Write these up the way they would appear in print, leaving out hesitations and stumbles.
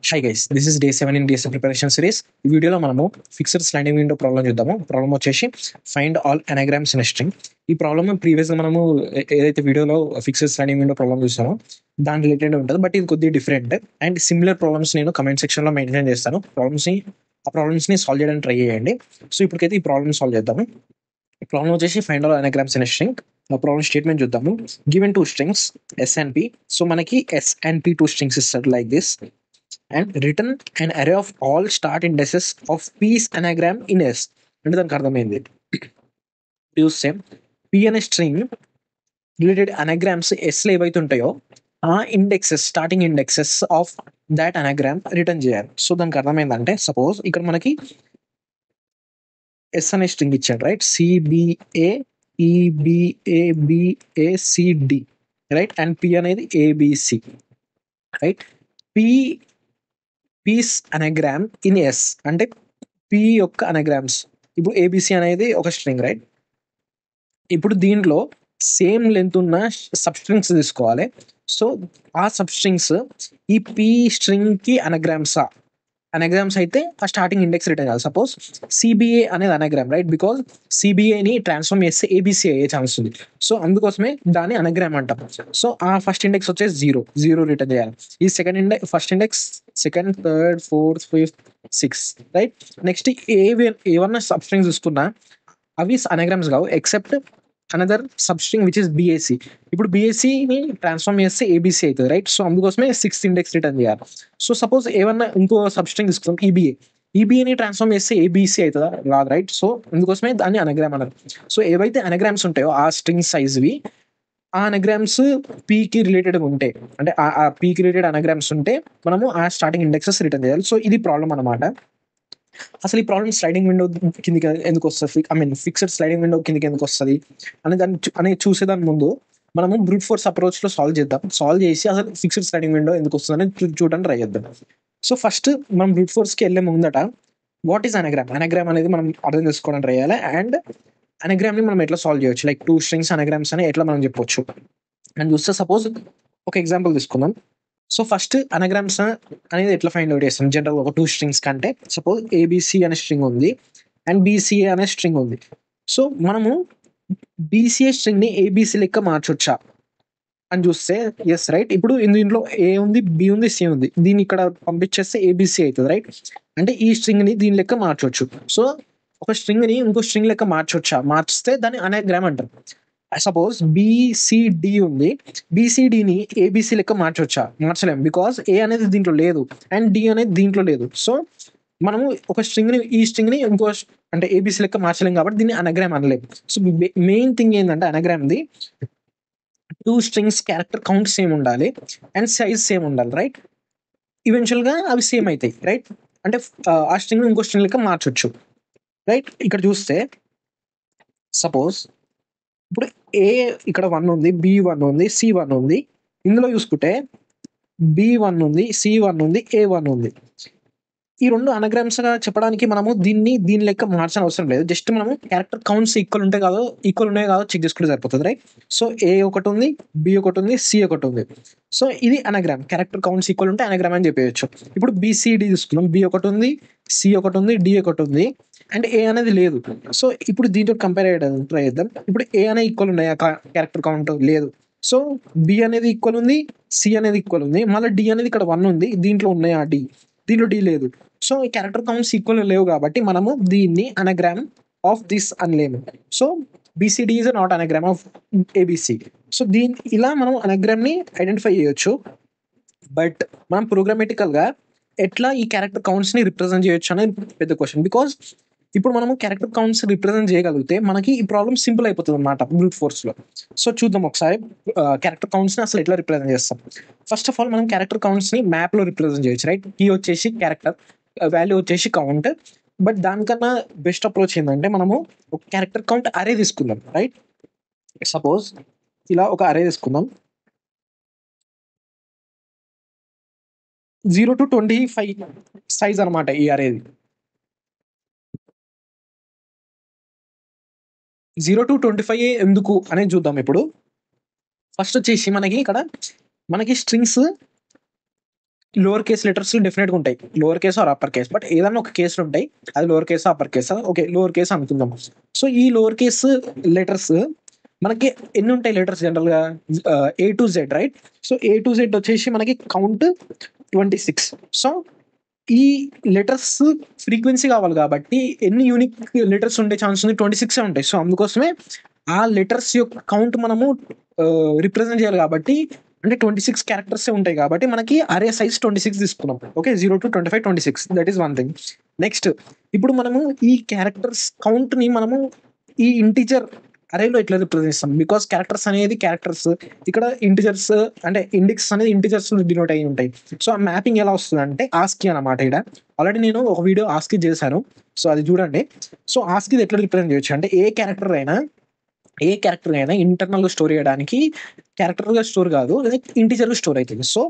Hi guys, this is day 7 in DSA preparation series. ఈ వీడియోలో మనము ఫిక్స్డ్ స్లైడింగ్ విండో ప్రాబ్లం చూద్దాము. Problem వచ్చేసి find all anagrams in a string. ఈ problem ప్రీవియస్గా మనము ఏదైతే వీడియోలో ఫిక్స్డ్ స్లైడింగ్ విండో ప్రాబ్లం చూసామో దాని రిలేటెడ్ ఉంటుంది, బట్ ఇది కొద్దిగా డిఫరెంట్ అండ్ సిమిలర్ ప్రాబ్లమ్స్ నేను కమెంట్ సెక్షన్లో మెన్షన్ చేస్తాను. ఆ ప్రాబ్లమ్స్ని సాల్వ్ చేయడానికి ట్రై చేయండి. సో ఇప్పటికైతే ఈ ప్రాబ్లమ్ సాల్వ్ చేద్దాము. ప్రాబ్లం వచ్చేసి find all anagrams in a string. Problem statement చూద్దాము. Given two strings S and P. So మనకి S and P two strings ఇస్తారు like this. And written an array of all start indices of P's anagram in S. అంటే దానికి అర్థమైంది. చూస్తే P అనే string related anagrams ఎస్లో ఏవైతే ఉంటాయో ఆ indexes, starting indexes of that anagram return చేయాలి. సో దానికి అర్థమైందంటే సపోజ్ ఇక్కడ మనకి ఎస్ అనే స్ట్రింగ్ ఇచ్చాడు, right? CBA ఈబిఏబిఏసిడి, right? And P అనేది ABC, right? Piece anagram in yes అంటే పి యొక్క అనగ్రామ్స్. ఇప్పుడు ఏబిసి అనేది ఒక స్ట్రింగ్, రైట్? ఇప్పుడు దీంట్లో సేమ్ లెంత్ ఉన్న సబ్ స్ట్రింగ్స్ తీసుకోవాలి. సో ఆ సబ్ స్ట్రింగ్స్ ఈ పి స్ట్రింగ్ కి అనగ్రామ్స్ అయితే ఆ స్టార్టింగ్ ఇండెక్స్ రిటర్న్ చేయాలి. సపోజ్ సిబిఏ అనేది అనగ్రామ్, రైట్? బికాజ్ సిబిఏని ట్రాన్స్ఫార్మ్ చేస్తే ఏబిసి అయ్యే ఛాన్స్ ఉంది. సో అందుకోసమే దాన్ని అనగ్రామ్ అంటాం. సో ఆ ఫస్ట్ ఇండెక్స్ వచ్చేసి జీరో రిటర్న్ చేయాలి. ఈ first index second, third, fourth, fifth, sixth, right? Next ఏవన్నా సబ్ స్ట్రింగ్స్ చూసుకున్నా అవి అనగ్రామ్స్ కావు except another sub string which is BAC. ఇప్పుడు బిఏసిని ట్రాన్స్ఫార్మ్ చేస్తే ఏబిసి అవుతుంది, రైట్? సో అందుకోసమే సిక్స్త్ ఇండెక్స్ రిటర్న్ చేయాలి. సో సపోజ్ ఏమన్నా ఇంకో సబ్ స్ట్రింగ్ తీసుకుంటాం ఈబీఏని ట్రాన్స్ఫార్మ్ చేస్తే ఏబిసి అవుతుందా? రాదు, రైట్? సో అందుకోసమే దాన్ని అనగ్రామ్ అన్నారు. సో ఏవైతే అనగ్రామ్స్ ఉంటాయో ఆ స్ట్రింగ్ సైజ్వి ఆ అనగ్రామ్స్ పీకి రిలేటెడ్ ఉంటే, అంటే ఆ పీకి రిలేటెడ్ అనగ్రామ్స్ ఉంటే మనము ఆ స్టార్టింగ్ ఇండెక్సెస్ రిటర్న్ చేయాలి. సో ఇది ప్రాబ్లం అనమాట. అసలు ఈ ప్రాబ్లం స్లైడింగ్ విండో కిందకి ఎందుకు వస్తుంది, ఫిక్స్డ్ స్లైడింగ్ విండో కిందకి ఎందుకు వస్తుంది అనేది చూసేదాని ముందు మనము బ్రూట్ ఫోర్స్ అప్రోచ్ లో సాల్వ్ చేసి అసలు ఫిక్స్డ్ స్లైడింగ్ విండో ఎందుకు వస్తుందని చూడడానికి ట్రై చేద్దాం. సో ఫస్ట్ మనం బ్రూట్ ఫోర్స్ కి వెళ్ళే ముందట వాట్ ఈస్ అనగ్రామ్ అనేది మనం అర్థం చేసుకోవడానికి ట్రై చేయాలి. అండ్ అనగ్రామ్ ని మనం ఎట్లా సాల్వ్ చేయొచ్చు, లైక్ టూ స్ట్రింగ్స్ అనగ్రామ్స్ అని ఎట్లా మనం చెప్పొచ్చు అని చూస్తే సపోజ్ ఒక ఎగ్జాంపుల్ తీసుకుందాం. సో ఫస్ట్ అనగ్రామ్స్ అనేది ఎట్లా ఫైండ్ అవుట్ చేస్తాం? జనరల్ ఒక టూ స్ట్రింగ్స్ కంటే సపోజ్ ఏబిసి అనే స్ట్రింగ్ ఉంది అండ్ బీసీఏ అనే స్ట్రింగ్ ఉంది. సో మనము బీసీఏ స్ట్రింగ్ ని ఏబిసి లెక్క మార్చొచ్చా అని చూస్తే ఎస్, రైట్? ఇప్పుడు దీంట్లో ఏ ఉంది, బి ఉంది, సి ఉంది. దీన్ని ఇక్కడ పంపించేస్తే ఏబిసి అవుతుంది, రైట్? అంటే ఈ స్ట్రింగ్ ని దీని లెక్క మార్చొచ్చు. సో ఒక స్ట్రింగ్ ని ఇంకో స్ట్రింగ్ లెక్క మార్చితే దాన్ని అనగ్రామ్ అంటారు. సపోజ్ బిసిడి ఉంది, బిసిడిని ఏబిసి లెక్క మార్చలేము బికాస్ ఏ అనేది దీంట్లో లేదు అండ్ డి అనేది దీంట్లో లేదు. సో మనము ఒక స్ట్రింగ్ ని ఈ స్ట్రింగ్ ని ఇంకో అంటే ఏబిసి లెక్క మార్చలేము కాబట్టి దీన్ని అనగ్రామ్ అనలేము. సో మెయిన్ థింగ్ ఏంటంటే anagram the two strings character count same ఉండాలి అండ్ సైజ్ సేమ్ ఉండాలి, రైట్? ఈవెన్చువల్ గా అవి సేమ్ అవుతాయి, రైట్? అంటే ఆ స్ట్రింగ్ ఇంకో స్ట్రింగ్ లెక్క మార్చొచ్చు, రైట్? ఇక్కడ చూస్తే సపోజ్ ఇప్పుడు ఏ ఇక్కడ 1 ఉంది, B1 ఉంది, C1 ఉంది. ఇందులో చూసుకుంటే B1 ఉంది, C1 ఉంది, A1 ఉంది. ఈ రెండు అనగ్రామ్స్ గా చెప్పడానికి మనము దీని లెక్క మార్చాల్సిన అవసరం లేదు. జస్ట్ మనము క్యారెక్టర్ కౌంట్స్ ఈక్వల్ ఉన్నాయో కాదో చెక్ చేసుకుంటే సరిపోతుంది, రైట్? సో ఏ ఒకటి ఉంది, బి ఒకటి ఉంది, సి ఒకటి ఉంది. సో ఇది అనగ్రామ్. క్యారెక్టర్ కౌంట్స్ ఈక్వల్ ఉంటే అనగ్రామ్ అని చెప్పేయచ్చు. ఇప్పుడు బిసిడి తీసుకున్నాం, బి ఒకటి ఉంది, సి ఒకటి ఉంది, డి ఒకటి ఉంది అండ్ ఏ అనేది లేదు. సో ఇప్పుడు దీంతో కంపేర్ ట్రై చేద్దాం. ఇప్పుడు ఏ అనేది ఈక్వల్ ఉన్నాయా క్యారెక్టర్ కౌంట్? లేదు. సో బి అనేది ఈక్వల్ ఉంది, సి అనేది ఈక్వల్ ఉంది, మళ్ళీ డి అనేది ఇక్కడ 1 ఉంది. దీంట్లో ఉన్నాయా డి? దీంట్లో డి లేదు. సో ఈ క్యారెక్టర్ కౌంట్స్ ఈక్వల్ లేవు కాబట్టి మనము దీన్ని అనగ్రామ్ ఆఫ్ దిస్ అనలేము. So BCD is not anagram of ABC. So ఇలా మనం అనగ్రామ్ ని ఐడెంటిఫై చేయొచ్చు. బట్ మనం ప్రోగ్రామేటికల్ గా ఎట్లా ఈ క్యారెక్టర్ కౌంట్స్ ని రిప్రజెంట్ చేయొచ్చు అనేది పెద్ద క్వశ్చన్. బికాస్ ఇప్పుడు మనము క్యారెక్టర్ కౌంట్స్ రిప్రజెంట్ చేయగలిగితే మనకి ఈ ప్రాబ్లమ్ సింపుల్ అయిపోతుంది అనమాట బ్రూట్ ఫోర్స్ లో. సో చూద్దాం ఒకసారి క్యారెక్టర్ కౌంట్స్ ని అసలు ఎట్లా రిప్రజెంట్ చేస్తాం. ఫస్ట్ ఆఫ్ ఆల్ మనం క్యారెక్టర్ కౌంట్స్ ని మ్యాప్ లో రిప్రజెంట్ చేయొచ్చు, రైట్? కీ వచ్చేసి క్యారెక్టర్, వాల్యూ వచ్చేసి కౌంట్. బట్ దానికన్నా బెస్ట్ అప్రోచ్ ఏంటంటే మనము ఒక క్యారెక్టర్ కౌంట్ అరే తీసుకుందాం, రైట్? సపోజ్ ఇలా ఒక అరే తీసుకుందాం. 0 to 25 సైజ్ అనమాట ఈ అరేది. 0 to 25 ఎందుకు అనేది చూద్దాం. ఇప్పుడు ఫస్ట్ వచ్చేసి మనకి ఇక్కడ స్ట్రింగ్స్ లోవర్ కేస్ లెటర్స్ డెఫినెట్గా ఉంటాయి, lower case or upper case, but ఏదన్నా ఒక కేసులు ఉంటాయి, అది lower case upper case, okay lower case అనుకుందాం. సో ఈ లోవర్ కేస్ లెటర్స్ మనకి ఎన్ని ఉంటాయి లెటర్స్ జనరల్గా, A to Z, right. So A to Z వచ్చేసి మనకి కౌంట్ 26. సో ఈ లెటర్స్ ఫ్రీక్వెన్సీ కావాలి కాబట్టి ఎన్ని యూనిక్ లెటర్స్ ఉండే ఛాన్స్ ఉంది, 26 ఉంటాయి. సో అందుకోసమే ఆ లెటర్స్ యొక్క కౌంట్ మనము రిప్రజెంట్ చేయాలి కాబట్టి, అంటే 26 క్యారెక్టర్స్ ఉంటాయి కాబట్టి మనకి అరే సైజ్ 26 తీసుకున్నాం. Okay, 0 to 25, 26, that is one thing. Next ఇప్పుడు మనము ఈ క్యారెక్టర్స్ కౌంట్ ని మనము ఈ ఇంటిజర్ అరేలో ఎట్లా రిప్రజెంట్ చేస్తాం, బికాస్ క్యారెక్టర్స్ అనేది క్యారెక్టర్స్, ఇక్కడ ఇంటిజర్స్ అంటే ఇండెక్స్ అనేది ఇంటిజర్స్ డినోట్ అయి ఉంటాయి. సో ఆ మ్యాపింగ్ ఎలా వస్తుంది అంటే ఆస్కీ అనమాట. ఇక్కడ ఆల్రెడీ నేను ఒక వీడియో ఆస్కీ చేశాను, సో అది చూడండి. సో ఆస్కీ ఎట్లా రిప్రజెంట్ చేయొచ్చు అంటే ఏ క్యారెక్టర్ అయినా ఇంటర్నల్ గా స్టోర్ చేయడానికి క్యారెక్టర్ గా స్టోర్ కాదు, ఇంటిజర్ గా స్టోర్ అవుతుంది. సో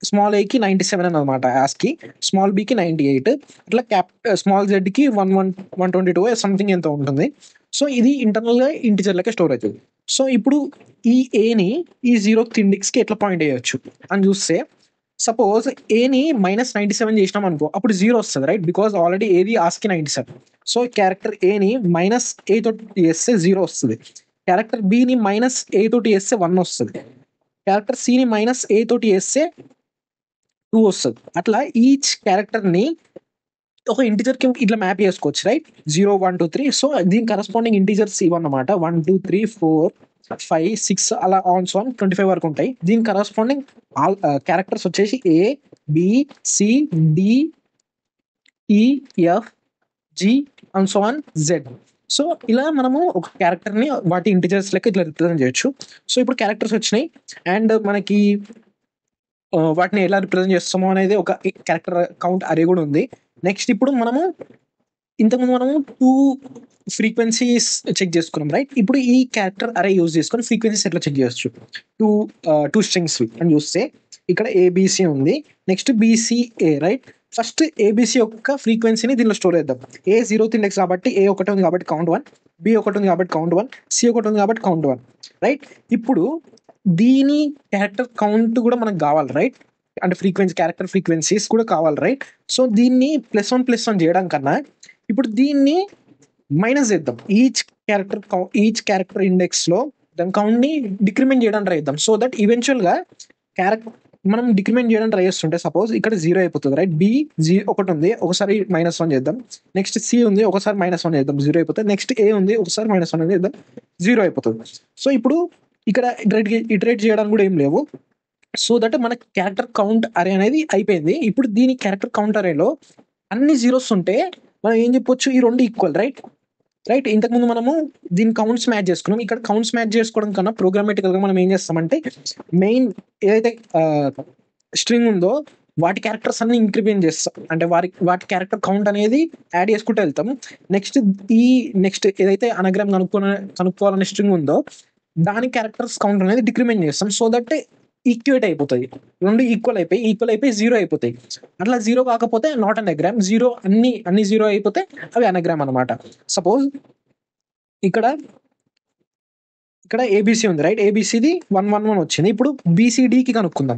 స్మాల్ ఏకి 97 అనమాట ఆస్కి, స్మాల్ బికి 98, అట్లా స్మాల్ జెడ్ కి 122 సంథింగ్ ఎంత ఉంటుంది. సో ఇది ఇంటర్నల్ గా ఇంటిజర్ లెక్క స్టోర్ అవుతుంది. సో ఇప్పుడు ఈ ఏని ఈ 0th ఇండెక్స్ కి ఎట్లా పాయింట్ చేయొచ్చు అని చూస్తే, సపోజ్ ఏని -97 చేసినాం అనుకో, అప్పుడు 0 వస్తుంది, రైట్, బికాస్ ఆల్రెడీ ఏది ఆస్కి 97. సో క్యారెక్టర్ ఏని -A తోటి చేస్తే 0 వస్తుంది, క్యారెక్టర్ బిని -A తోటి చేస్తే 1 వస్తుంది, క్యారెక్టర్ సిని -A తోటి చేస్తే 2 వస్తుంది. అట్లా ఈచ్ క్యారెక్టర్ ని ఒక ఇంటిజర్ కి ఇట్లా మ్యాప్ చేసుకోవచ్చు, రైట్. 0, 1, 2, 3. సో దీని కరస్పాండింగ్ ఇంటిజర్స్ ఇవన్నమాట, 1, 2, 3, 4, 5, 6 అలా ఆన్ 25 వరకు ఉంటాయి. దీని కరస్పాండింగ్ ఆల్ క్యారెక్టర్స్ వచ్చేసి A, B, C, D, E, F, G, Z. So ఇలా మనము ఒక క్యారెక్టర్ ని వాటి ఇంటిజర్స్ లెక్క ఇట్లా రిప్రజెంట్ చేయొచ్చు. సో ఇప్పుడు క్యారెక్టర్స్ వచ్చినాయి అండ్ మనకి వాటిని ఎలా రిప్రజెంట్ చేస్తామో అనేది ఒక క్యారెక్టర్ కౌంట్ అరే కూడా ఉంది. నెక్స్ట్ ఇప్పుడు మనము ఇంతకుముందు మనము 2 ఫ్రీక్వెన్సీస్ చెక్ చేసుకున్నాం, రైట్. ఇప్పుడు ఈ క్యారెక్టర్ అరే యూజ్ చేసుకొని ఫ్రీక్వెన్సీస్ ఎట్లా చెక్ చేయొచ్చు, టూ స్ట్రింగ్స్ అని చూస్తే ఇక్కడ ABC ఉంది, next BCA, right. First ABC యొక్క ఫ్రీక్వెన్సీని దీనిలో స్టోర్ చేద్దాం. A 0th ఇండెక్స్ కాబట్టి A ఒకటి ఉంది కాబట్టి కౌంట్ 1, B ఒకటి ఉంది కాబట్టి కౌంట్ 1, C ఒకటి ఉంది కాబట్టి కౌంట్ 1, రైట్. ఇప్పుడు దీని క్యారెక్టర్ కౌంట్ కూడా మనకు కావాలి, రైట్, అంటే క్యారెక్టర్ ఫ్రీక్వెన్సీస్ కూడా కావాలి, రైట్. సో దీన్ని +1 చేయడం కన్నా ఇప్పుడు దీన్ని మైనస్ చేద్దాం, ఈచ్ క్యారెక్టర్ ఇండెక్స్ లో దాని కౌంట్ ని డిక్రిమెంట్ చేయడానికి ట్రై చేద్దాం. సో దట్ ఈవెన్చువల్ గా మనం డిక్రిమెంట్ చేయడానికి ట్రై చేస్తుంటే సపోజ్ ఇక్కడ 0 అయిపోతుంది, రైట్. B ఒకటి ఉంది, ఒకసారి -1 చేద్దాం, నెక్స్ట్ C ఉంది, ఒకసారి -1 చేద్దాం, 0 అయిపోతుంది, నెక్స్ట్ A ఉంది, ఒకసారి -1 చేద్దాం, 0 అయిపోతుంది. సో ఇప్పుడు ఇక్కడ ఇటరేట్ చేయడానికి కూడా ఏం లేవు. సో దట్ మన క్యారెక్టర్ కౌంట్ అరే అనేది అయిపోయింది. ఇప్పుడు దీని క్యారెక్టర్ కౌంట్ అరేలో అన్ని జీరోస్ ఉంటే మనం ఏం చెప్పొచ్చు, ఈ రెండు ఈక్వల్, రైట్. ఇంతకుముందు మనము దీని కౌంట్స్ మ్యాచ్ చేసుకున్నాం. ఇక్కడ కౌంట్స్ మ్యాచ్ చేసుకోవడం కన్నా ప్రోగ్రామేటికల్ గా మనం ఏం చేస్తామంటే మెయిన్ ఏదైతే స్ట్రింగ్ ఉందో వాటి క్యారెక్టర్స్ అన్ని ఇంక్రిమెంట్ చేస్తాం, అంటే వాటి క్యారెక్టర్ కౌంట్ అనేది యాడ్ చేసుకుంటూ వెళ్తాం. నెక్స్ట్ ఏదైతే అనగ్రామ్ కనుక్కోవాలనే స్ట్రింగ్ ఉందో దాని క్యారెక్టర్స్ కౌంట్ అనేది డిక్రిమెంట్ చేస్తాం. సో దట్ ఈక్వేట్ అయిపోతాయి, రెండు ఈక్వల్ అయిపోయి 0 అయిపోతాయి. అట్లా 0 కాకపోతే నాట్ అనగ్రామ్, 0 అన్ని 0 అయిపోతే అవి అనగ్రామ్ అనమాట. సపోజ్ ఇక్కడ ABC ఉంది, రైట్. ABCది 111 వచ్చింది. ఇప్పుడు BCDకి కనుక్కుందాం.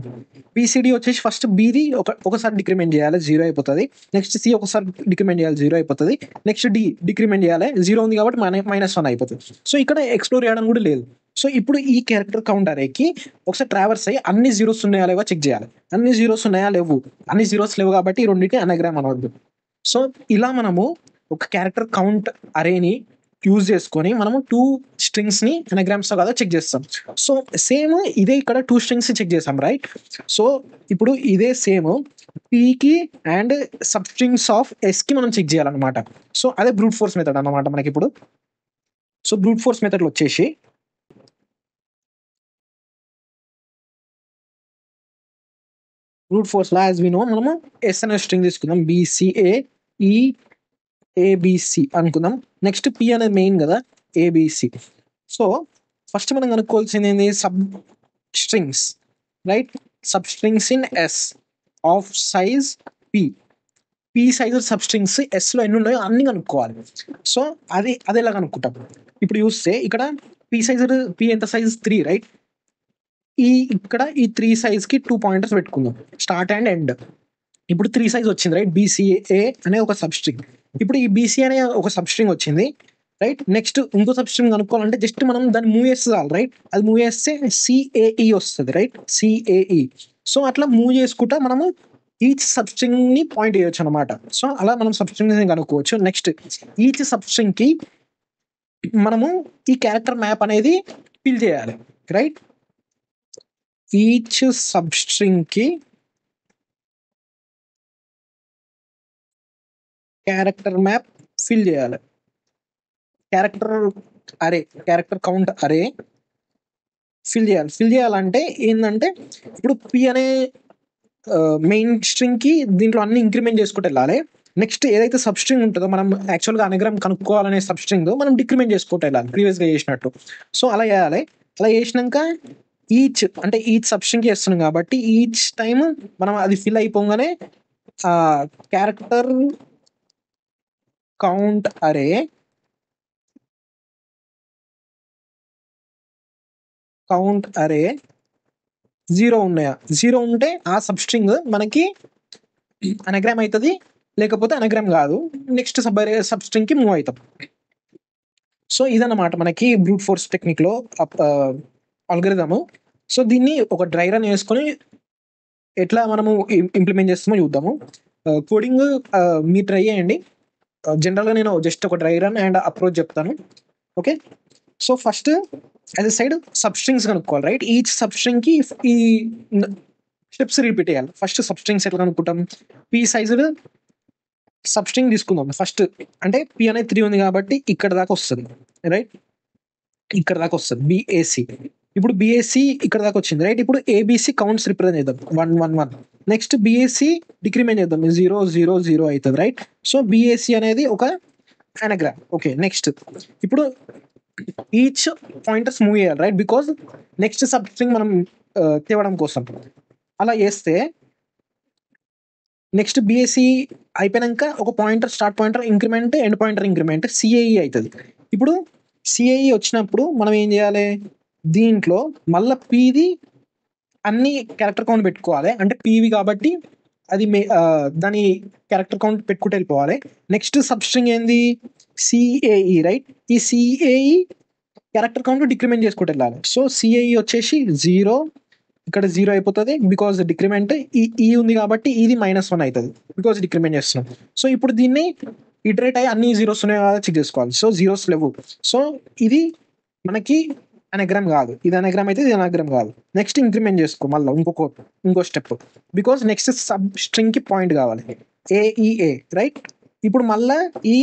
BCD వచ్చేసి ఫస్ట్ Bది ఒకసారి డిక్రిమెంట్ చేయాలి, 0 అయిపోతుంది. నెక్స్ట్ C ఒకసారి డిక్రిమెంట్ చేయాలి, 0 అయిపోతుంది. నెక్స్ట్ D డిక్రిమెంట్ చేయాలి, 0 ఉంది కాబట్టి -1 అయిపోతుంది. సో ఇక్కడ ఎక్స్ప్లోర్ చేయడం కూడా లేదు. సో ఇప్పుడు ఈ క్యారెక్టర్ కౌంట్ అరేకి ఒకసారి ట్రావర్స్ అయ్యి అన్ని జీరోస్ ఉన్నాయా లేవో చెక్ చేయాలి. అన్ని జీరోస్ ఉన్నాయా లేవు, అన్ని జీరోస్ లేవు కాబట్టి ఈ రెండింటిని అనగ్రామ్ అనవద్దు. సో ఇలా మనము ఒక క్యారెక్టర్ కౌంట్ అరేని యూజ్ చేసుకొని మనము 2 స్ట్రింగ్స్ ని అనగ్రామ్స్ కదా చెక్ చేస్తాం. సో సేమ్ ఇదే ఇక్కడ 2 స్ట్రింగ్స్ చెక్ చేస్తాం, రైట్. సో ఇప్పుడు ఇదే సేమ్ Pకి అండ్ సబ్ స్ట్రింగ్స్ ఆఫ్ Sకి మనం చెక్ చేయాలన్నమాట. సో అదే బ్రూట్ ఫోర్స్ మెథడ్ అన్నమాట మనకి ఇప్పుడు. సో బ్రూట్ ఫోర్స్ మెథడ్ వచ్చేసి బ్రూట్ ఫోర్స్ లా యాజ్ వి నో మనము S అనే స్ట్రింగ్ తీసుకుందాం, BCAABC అనుకుందాం. నెక్స్ట్ P అనేది మెయిన్ కదా, ABC. సో ఫస్ట్ మనం కనుక్కోవాల్సింది ఏంది, sub strings, right. Sub strings in S of size P size sub strings S లో ఎన్ని ఉన్నాయో అన్ని కనుక్కోవాలి. సో అది ఎలా కనుక్కుంటాం, ఇప్పుడు చూస్తే ఇక్కడ P ఎంత సైజ్ 3, రైట్. ఇక్కడ ఈ 3 సైజ్కి 2 పాయింటర్స్ పెట్టుకుందాం, స్టార్ట్ అండ్ ఎండ్. ఇప్పుడు 3 సైజ్ వచ్చింది రైట్, బీసీఏ అనే ఒక సబ్స్ట్రింగ్. ఇప్పుడు ఈ బీసీ అనే ఒక సబ్స్ట్రింగ్ వచ్చింది రైట్. నెక్స్ట్ ఇంకో సబ్స్ట్రింగ్ కనుక్కోవాలంటే జస్ట్ మనం దాన్ని మూవ్ చేస్తే చాలు రైట్. అది మూవ్ చేస్తే సిఏఈ వస్తుంది రైట్, సిఏఈ. సో అట్లా మూవ్ చేసుకుంటా మనము ఈచ్ సబ్స్ట్రింగ్ ని పాయింట్ చేయొచ్చు అనమాట. సో అలా మనం సబ్స్ట్రింగ్ ని కనుక్కోవచ్చు. నెక్స్ట్ ఈచ్ సబ్స్ట్రింగ్ కి మనము ఈ క్యారెక్టర్ మ్యాప్ అనేది ఫిల్ చేయాలి రైట్. ఈచ్ సబ్స్ట్రింగ్ కి క్యారెక్టర్ మ్యాప్ ఫిల్ చేయాలి. క్యారెక్టర్ కౌంట్ అరే ఫిల్ చేయాలంటే ఏంటంటే ఇప్పుడు పి అనే మెయిన్ స్ట్రింగ్ కి దీంట్లో అన్ని ఇంక్రిమెంట్ చేసుకుంటూ వెళ్ళాలి. నెక్స్ట్ ఏదైతే సబ్స్ట్రింగ్ ఉంటుందో మనం యాక్చువల్గా అనగ్రామ్ కనుక్కోవాలనే సబ్స్ట్రింగ్ మనం డిక్రిమెంట్ చేసుకుంటూ వెళ్ళాలి ప్రీవియస్గా చేసినట్టు. సో అలా చేయాలి. అలా చేసినాక ఈచ్ సబ్స్ట్రింగ్ చేస్తున్నాం కాబట్టి ఈచ్ టైం మనం అది ఫిల్ అయిపోగానే క్యారెక్టర్ కౌంట్ అరే జీరో ఉన్నాయా, జీరో ఉంటే ఆ సబ్స్ట్రింగ్ మనకి అనగ్రామ్ అవుతుంది, లేకపోతే అనగ్రామ్ కాదు, నెక్స్ట్ సబ్స్ట్రింగ్ కి మూవ్ అవుతాం. సో ఇదన్నమాట మనకి బ్రూట్ ఫోర్స్ టెక్నిక్ లో అల్గరిథము. సో దీన్ని ఒక డ్రై రన్ వేసుకొని ఎట్లా మనము ఇంప్లిమెంట్ చేస్తామో చూద్దాము. కోడింగ్ మీరు ట్రై చేయండి. జనరల్గా నేను జస్ట్ ఒక డ్రై రన్ అండ్ అప్రోచ్ చెప్తాను. ఓకే, సో ఫస్ట్ యాజ్ ఎ సైడ్ సబ్స్ట్రింగ్స్ కనుక్కోవాలి రైట్. ఈచ్ సబ్స్ట్రింగ్ కి ఈ స్టెప్స్ రిపీట్ చేయాలి. ఫస్ట్ సబ్స్ట్రింగ్స్ ఎట్లా కనుక్కుంటాం, పి సైజుడ్ సబ్స్ట్రింగ్ తీసుకుందాం ఫస్ట్. అంటే పి అనేది 3 ఉంది కాబట్టి ఇక్కడ దాకా వస్తుంది రైట్, ఇక్కడ దాకా వస్తుంది బిఏసి. ఇప్పుడు బిఏసి ఇక్కడ దాకా వచ్చింది రైట్. ఇప్పుడు ఏబిసి కౌంట్స్ రిప్రజెంట్ చేద్దాం 1 1 1. నెక్స్ట్ బిఏసి డిక్రిమెంట్ చేద్దాం 0 0 0 అవుతుంది రైట్. సో బిఏసి అనేది ఒక అనగ్రామ్. ఓకే, నెక్స్ట్ ఇప్పుడు ఈచ్ పాయింటర్స్ మూవ్ చేయాలి రైట్, బికాజ్ నెక్స్ట్ సబ్స్ట్రింగ్ మనం తేవడం కోసం. అలా చేస్తే నెక్స్ట్ బిఎస్సి అయిపోయాక ఒక pointer start pointer increment, end pointer increment, CAE అవుతుంది. ఇప్పుడు సిఏఈ వచ్చినప్పుడు మనం ఏం చేయాలి, దీంట్లో మళ్ళీ పీది అన్ని క్యారెక్టర్ కౌంట్ పెట్టుకోవాలి. అంటే పీవి కాబట్టి అది దాని క్యారెక్టర్ కౌంట్ పెట్టుకుంటూ వెళ్ళిపోవాలి. నెక్స్ట్ సబ్స్ట్రింగ్ ఏంది, సిఏఈ రైట్. ఈ సిఏఈ క్యారెక్టర్ కౌంట్ డిక్రిమెంట్ చేసుకుంటూ వెళ్ళాలి. సో సిఏఈ వచ్చేసి 0, ఇక్కడ 0 అయిపోతుంది బికాజ్ డిక్రిమెంట్. ఈ ఉంది కాబట్టి ఇది -1 అవుతుంది బికాజ్ డిక్రిమెంట్ చేస్తున్నాం. సో ఇప్పుడు దీన్ని ఇటరేట్ అయ్యి అన్ని జీరోస్ ఉన్నాయి కదా చెక్ చేసుకోవాలి. సో జీరోస్ లేవు. సో ఇది మనకి అనగ్రామ్ కాదు, ఇది అనగ్రామ్ అయితే ఇది అనగ్రామ్ కాదు. నెక్స్ట్ ఇంక్రిమెంట్ చేసుకో మళ్ళీ ఇంకో step, because next sub string కి పాయింట్ కావాలి ఏఈఏ రైట్. ఇప్పుడు మళ్ళీ ఈ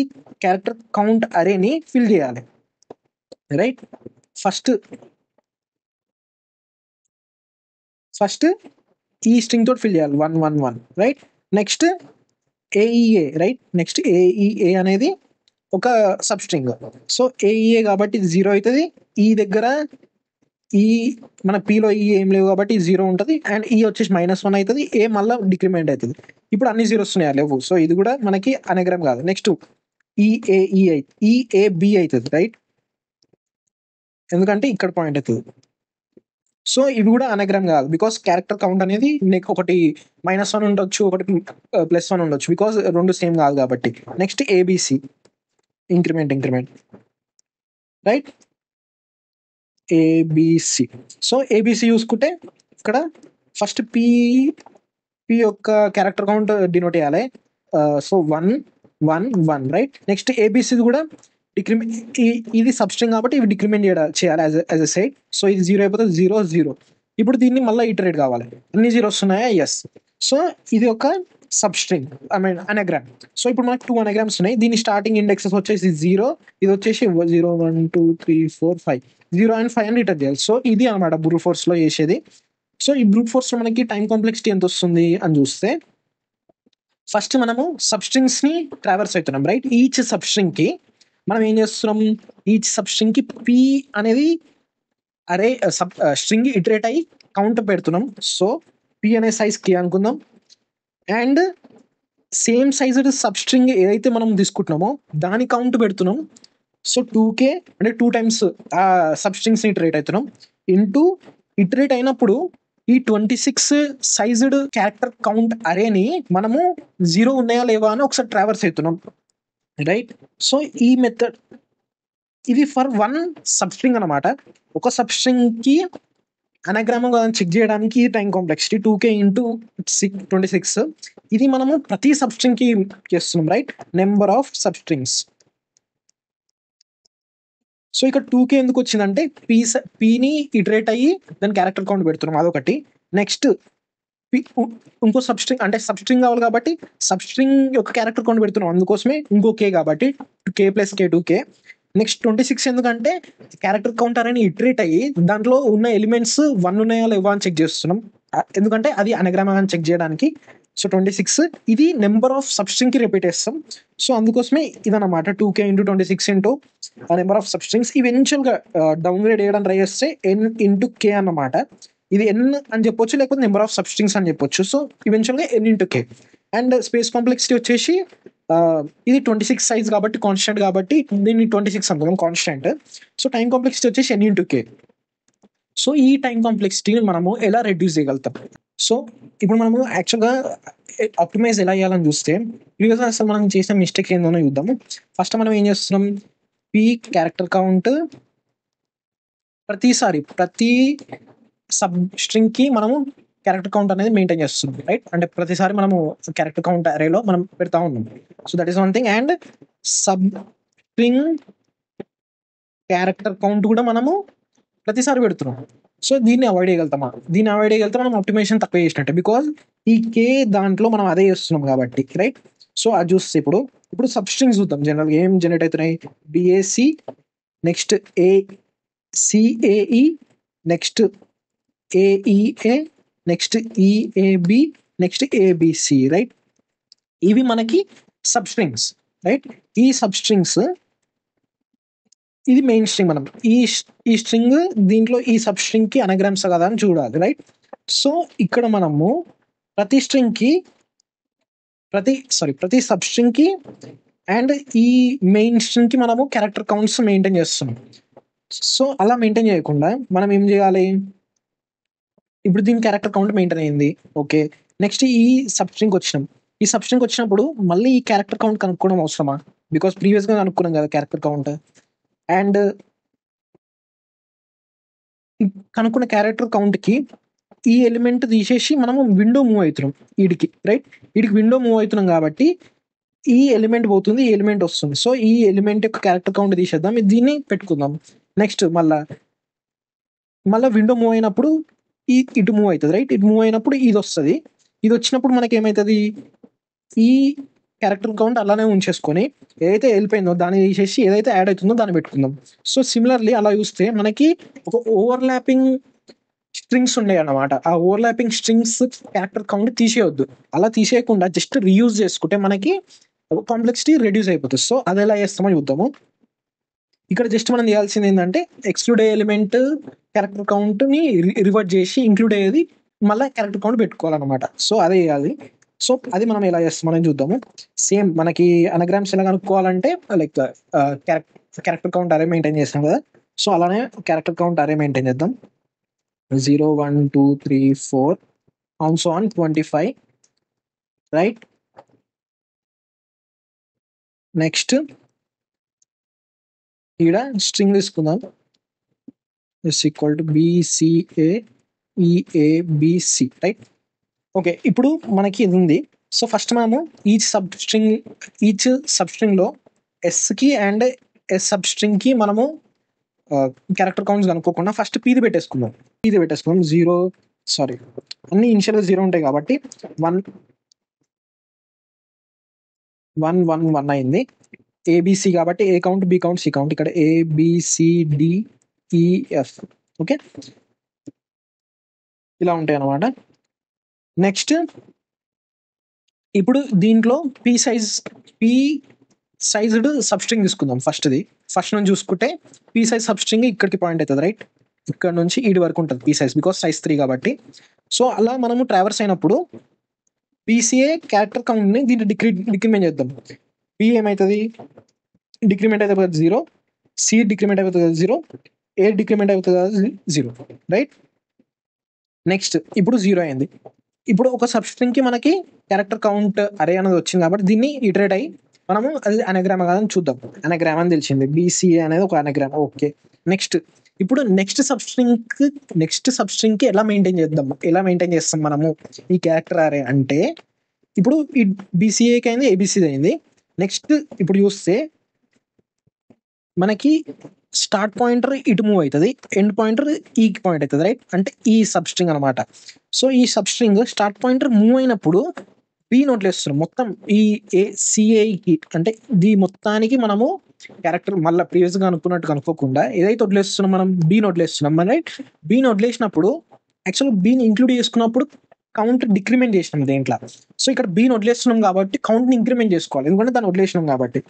క్యారెక్టర్ కౌంట్ అరేని ఫిల్ చేయాలి రైట్. ఫస్ట్ ఈ స్ట్రింగ్ తోటి ఫిల్ చేయాలి 1 1 1 right. Next AEA right. Next AEA అనేది ఒక సబ్స్ట్రింగ్. సో ఏఈఏ కాబట్టి ఇది 0 అవుతుంది. ఈ దగ్గర ఈ మన పీలో ఈ ఏం లేవు కాబట్టి 0 ఉంటుంది. అండ్ ఈ వచ్చేసి -1 అవుతుంది. ఏ మళ్ళీ డిక్రిమెంట్ అవుతుంది. ఇప్పుడు అన్ని జీరోస్ ఉన్నాయి లేవు. సో ఇది కూడా మనకి అనగ్రామ్ కాదు. నెక్స్ట్ ఈఏబి అవుతుంది రైట్, ఎందుకంటే ఇక్కడ పాయింట్ అవుతుంది. సో ఇవి కూడా అనగ్రామ్ కాదు బికాస్ క్యారెక్టర్ కౌంట్ అనేది ఒకటి -1 ఉండొచ్చు, ఒకటి +1 ఉండొచ్చు, బికాస్ రెండు సేమ్ కాదు కాబట్టి. Next ABC increment right, ABC. So ABC చూసుకుంటే ఇక్కడ ఫస్ట్ పి యొక్క క్యారెక్టర్ కౌంట్ డినోట్ చేయాలి. So 1 1 1 right. నెక్స్ట్ ఏబిసి కూడా డిక్రిమెంట్, ఇది సబ్స్ట్రింగ్ కాబట్టి ఇవి డిక్రిమెంట్ చేయాలి యాజ్ ఎ సైడ్. సో ఇది 0 అయిపోతుంది 0 0. ఇప్పుడు దీన్ని మళ్ళీ ఇటరేట్ కావాలి. అన్ని జీరోస్ ఉన్నాయా, ఎస్. సో ఇది ఒక సబ్స్ట్రింగ్ అనగ్రామ్. సో ఇప్పుడు మనకు 2 అనగ్రామ్స్ ఉన్నాయి. దీని స్టార్టింగ్ ఇండెక్సెస్ వచ్చేసి 0, ఇది వచ్చేసి 0 1 2 3 4 5, 0 and 5 అని రిటర్న్ చేయాలి. సో ఇది అనమాట బ్రూట్ ఫోర్స్ లో చేసేది. సో ఈ బ్రూట్ ఫోర్స్ లో మనకి టైం కాంప్లెక్సిటీ ఎంత వస్తుంది అని చూస్తే, ఫస్ట్ మనము సబ్స్ట్రింగ్స్ ని ట్రావర్స్ అవుతున్నాం రైట్. ఈచ్ సబ్స్ట్రింగ్ కి మనం ఏం చేస్తున్నాం, ఈచ్ సబ్స్ట్రింగ్ కి పి అనేది అరే స్ట్రింగ్ ఇటరేట్ అయ్యి కౌంట్ పెడుతున్నాం. సో పి అనే సైజ్ కి అనుకుందాం. అండ్ సేమ్ సైజ్ సబ్స్ట్రింగ్ ఏదైతే మనం తీసుకుంటున్నామో దాని కౌంట్ పెడుతున్నాం. సో 2K అంటే 2 times ఆ సబ్స్ట్రింగ్స్ ని ఇటరేట్ అవుతున్నాం ఇంటూ ఇటరేట్ అయినప్పుడు ఈ 26 సైజ్డ్ క్యారెక్టర్ కౌంట్ అరేని మనము 0 ఉన్నాయా లేవా అని ఒకసారి ట్రావర్స్ అవుతున్నాం, రైట్? సో ఈ మెథడ్ ఇది ఫర్ 1 సబ్స్ట్రింగ్ అనమాట. ఒక సబ్స్ట్రింగ్ కి అనగ్రామ్ చెక్ చేయడానికి ఈ టైం కాంప్లెక్సిటీ 2k ఇంటూ 26. ఇది మనము ప్రతి సబ్స్ట్రింగ్ కి చేస్తున్నాం, right? Number of substrings. So ఇక్కడ 2k ఎందుకు వచ్చిందంటే పీని ఇటరేట్ అయ్యి దాని క్యారెక్టర్ కౌంట్ పెడుతున్నాం, అదొకటి. నెక్స్ట్ ఇంకో సబ్స్ట్రింగ్ అంటే సబ్స్ట్రింగ్ కావాలి కాబట్టి సబ్స్ట్రింగ్ యొక్క క్యారెక్టర్ కౌంట్ పెడుతున్నాం, అందుకోసమే ఇంకో కే కాబట్టి k + k 2k. నెక్స్ట్ 26 ఎందుకంటే క్యారెక్టర్ కౌంటర్ అని ఇటరేట్ అయ్యి దాంట్లో ఉన్న ఎలిమెంట్స్ 1 ఉన్నాయా లేవా అని చెక్ చేస్తున్నాం, ఎందుకంటే అది అనగ్రామ్ అని చెక్ చేయడానికి. సో 26 ఇది నెంబర్ ఆఫ్ సబ్స్ట్రింగ్ కి రిపీట్ చేస్తాం. సో అందుకోసమే ఇదన్నమాట 2k into 26 into number of substrings. Eventual గా డౌన్ గ్రేడ్ చేయడం ట్రై చేస్తే n ఇంటూ k అన్నమాట. ఇది n అని చెప్పొచ్చు, లేకపోతే నెంబర్ ఆఫ్ సబ్స్ట్రింగ్స్ అని చెప్పొచ్చు. సో ఈవెన్చువల్ గా n into k. And space complexity వచ్చేసి ఇది 26 సైజ్ కాబట్టి కాన్స్టెంట్, కాబట్టి దీన్ని 26 అనుకుందాం కాన్స్టెంట్. సో టైం కాంప్లెక్సిటీ వచ్చేసి n ఇంటూ k. సో ఈ టైం కాంప్లెక్సిటీని మనము ఎలా రెడ్యూస్ చేయగలుగుతాం? సో ఇప్పుడు మనము యాక్చువల్గా ఆప్టిమైజ్ ఎలా చేయాలని చూస్తే ప్రీవియస్గా అసలు మనం చేసిన మిస్టేక్ ఏందో చూద్దాము. ఫస్ట్ మనం ఏం చేస్తున్నాం, పీ క్యారెక్టర్ కౌంట్ ప్రతి సబ్ స్ట్రింగ్ కి మనము క్యారెక్టర్ కౌంట్ అనేది మెయింటైన్ చేస్తున్నాం, రైట్? అంటే ప్రతిసారి మనము క్యారెక్టర్ కౌంట్ అరేలో మనం పెడతా ఉన్నాం. So that is one thing. And sub string character count కూడా మనము ప్రతిసారి పెడుతున్నాం. సో దీన్ని అవాయిడ్ చేయగలుగుతామా? దీన్ని అవాయిడ్ చేయగలిగితే మనం ఆప్టిమైజేషన్ తక్కువ చేసినట్టే, బికాజ్ ఈ కే దాంట్లో మనం అదే చేస్తున్నాం కాబట్టి, రైట్? సో అది చూస్తే ఇప్పుడు సబ్స్ట్రింగ్స్ చూద్దాం. జనరల్గా ఏం జనరేట్ అవుతున్నాయి, B A C, next A C A E, next A E A, next E A B, next A B C, right? ఇవి మనకి సబ్స్ట్రింగ్స్, రైట్? ఈ సబ్స్ట్రింగ్స్ ఇది మెయిన్ స్ట్రింగ్. మనం ఈ స్ట్రింగ్ దీంట్లో ఈ సబ్ స్ట్రింగ్ కి అనగ్రామ్స్ కదా అని చూడాలి, రైట్? సో ఇక్కడ మనము ప్రతి సబ్ స్ట్రింగ్ కి అండ్ ఈ మెయిన్ స్ట్రింగ్ కి మనము క్యారెక్టర్ కౌంట్స్ మెయింటైన్ చేస్తున్నాం. సో అలా మెయింటైన్ చేయకుండా మనం ఏం చేయాలి, ఇప్పుడు దీని క్యారెక్టర్ కౌంట్ మెయింటైన్ అయింది, ఓకే. నెక్స్ట్ ఈ సబ్ స్ట్రింగ్ వచ్చినప్పుడు మళ్ళీ ఈ క్యారెక్టర్ కౌంట్ కనుక్కోవడం అవసరమా? బికాస్ ప్రీవియస్ గా కనుక్కున్నాం కదా క్యారెక్టర్ కౌంట్. అండ్ కనుక్కున్న క్యారెక్టర్ కౌంట్ కి ఈ ఎలిమెంట్ తీసేసి మనము విండో మూవ్ అవుతున్నాం వీడికి, రైట్? వీడికి విండో మూవ్ అవుతున్నాం కాబట్టి ఈ ఎలిమెంట్ పోతుంది, ఈ ఎలిమెంట్ వస్తుంది. సో ఈ ఎలిమెంట్ యొక్క క్యారెక్టర్ కౌంట్ తీసేద్దాం, దీన్ని పెట్టుకుందాం. నెక్స్ట్ మళ్ళా విండో మూవ్ అయినప్పుడు ఇటు మూవ్ అవుతుంది, రైట్? ఇటు మూవ్ అయినప్పుడు ఇది వస్తుంది. ఇది వచ్చినప్పుడు మనకి ఏమవుతుంది, ఈ క్యారెక్టర్ కౌంట్ అలానే ఉంచేసుకొని ఏదైతే వెళ్ళిపోయిందో దాన్ని తీసేసి ఏదైతే యాడ్ అవుతుందో దాన్ని పెట్టుకుందాం. సో సిమిలర్లీ అలా చూస్తే మనకి ఒక ఓవర్లాపింగ్ స్ట్రింగ్స్ ఉన్నాయి అన్నమాట. ఆ ఓవర్లాపింగ్ స్ట్రింగ్స్ క్యారెక్టర్ కౌంట్ తీసేయొద్దు. అలా తీసేయకుండా జస్ట్ రీయూజ్ చేసుకుంటే మనకి కాంప్లెక్సిటీ రెడ్యూస్ అయిపోతుంది. సో అది ఎలా చేస్తామో చూద్దాము. ఇక్కడ జస్ట్ మనం చేయాల్సింది ఏంటంటే ఎక్స్క్లూడ్ అయ్యే ఎలిమెంట్ క్యారెక్టర్ కౌంట్ ని రివర్ట్ చేసి ఇంక్లూడ్ అయ్యేది మళ్ళీ క్యారెక్టర్ కౌంట్ పెట్టుకోవాలన్నమాట. సో అదే చేయాలి. సో అది మనం ఎలా చేస్తామని చూద్దాము. సేమ్ మనకి అనగ్రామ్స్ ఎలా కనుక్కోవాలంటే లైక్ క్యారెక్టర్ కౌంట్ అరే మెయింటైన్ చేస్తాం కదా, సో అలానే క్యారెక్టర్ కౌంట్ అరే మెయింటైన్ చేద్దాం. 0 1 2 3 4 ఆల్సో ఆన్ 25, రైట్? నెక్స్ట్ ఈడ స్ట్రింగ్ తీసుకుందాం, is equal to BCAEABC, right? Okay, ఇప్పుడు మనకి ఇది ఉంది. సో ఫస్ట్ మనము ఈచ్ సబ్ స్ట్రింగ్ లో ఎస్ కి అండ్ ఎస్ సబ్ స్ట్రింగ్ కి మనము క్యారెక్టర్ కౌంట్స్ కనుక్కోకుండా ఫస్ట్ పీది పెట్టేసుకుందాం. 0, సారీ అన్ని ఇనిషియల్గా 0 ఉంటాయి కాబట్టి 1 1 1 1 అయింది. ఏబిసి కాబట్టి A count, B count, C count. ఇక్కడ ABCDEF, ఓకే, ఇలా ఉంటాయి అన్నమాట. నెక్స్ట్ ఇప్పుడు దీంట్లో పీ సైజ్డ్ సబ్స్ట్రింగ్ తీసుకుందాం. ఫస్ట్ నుంచి చూసుకుంటే పీ సైజ్ సబ్స్ట్రింగ్ ఇక్కడికి పాయింట్ అవుతుంది, రైట్? ఇక్కడ నుంచి ఈడి వరకు ఉంటుంది పీ సైజ్, బికాస్ సైజ్ 3 కాబట్టి. సో అలా మనము ట్రావర్స్ అయినప్పుడు పీసీఏ క్యారెక్టర్ కౌంట్ ని దీన్ని డిక్రిమెంట్ చేద్దాం. పీ ఏమవుతుంది, డిక్రిమెంట్ అయితే 0, సి డిక్రిమెంట్ అవుతుంది 0, ఏ డిక్రిమెంట్ అవుతుంది 0, రైట్? నెక్స్ట్ ఇప్పుడు 0 అయింది. ఇప్పుడు ఒక సబ్‌స్ట్రింగ్‌కి మనకి క్యారెక్టర్ కౌంట్ అరే అనేది వచ్చింది కాబట్టి దీన్ని ఇటరేట్ అయ్యి మనము అది అనగ్రామా కాదని చూద్దాం. అనగ్రామ్ అని తెలిసింది. బీసీఏ అనేది ఒక అనగ్రామ్. ఓకే. నెక్స్ట్ ఇప్పుడు నెక్స్ట్ సబ్‌స్ట్రింగ్‌కి ఎలా మెయింటైన్ చేస్తాం మనము ఈ క్యారెక్టర్ అరే అంటే ఇప్పుడు ఈ బీసీఏకి అయింది, ఏబీసీది అయింది. నెక్స్ట్ ఇప్పుడు చూస్తే మనకి స్టార్ట్ పాయింటర్ ఇటు మూవ్ అవుతుంది, ఎండ్ పాయింటర్ ఈకి పాయింట్ అవుతుంది, రైట్? అంటే ఈ సబ్‌స్ట్రింగ్ అనమాట. సో ఈ సబ్‌స్ట్రింగ్ స్టార్ట్ పాయింటర్ మూవ్ అయినప్పుడు బి వదిలేస్తున్నాం. మొత్తం ఈ సిఐకి అంటే మొత్తానికి మనము క్యారెక్టర్ మళ్ళీ ప్రీవియస్గా కనుక్కోకుండా ఏదైతే వదిలేస్తున్నాం మనం బీని వదిలేస్తున్నాం, రైట్? బీని వదిలేసినప్పుడు యాక్చువల్గా బీని ఇంక్లూడ్ చేసుకున్నప్పుడు కౌంట్ డిక్రిమెంట్ చేసినాం దేంట్లో. సో ఇక్కడ బీని వదిలేస్తున్నాం కాబట్టి కౌంట్ని ఇంక్రిమెంట్ చేసుకోవాలి, ఎందుకంటే దాన్ని వదిలేసినాం కాబట్టి.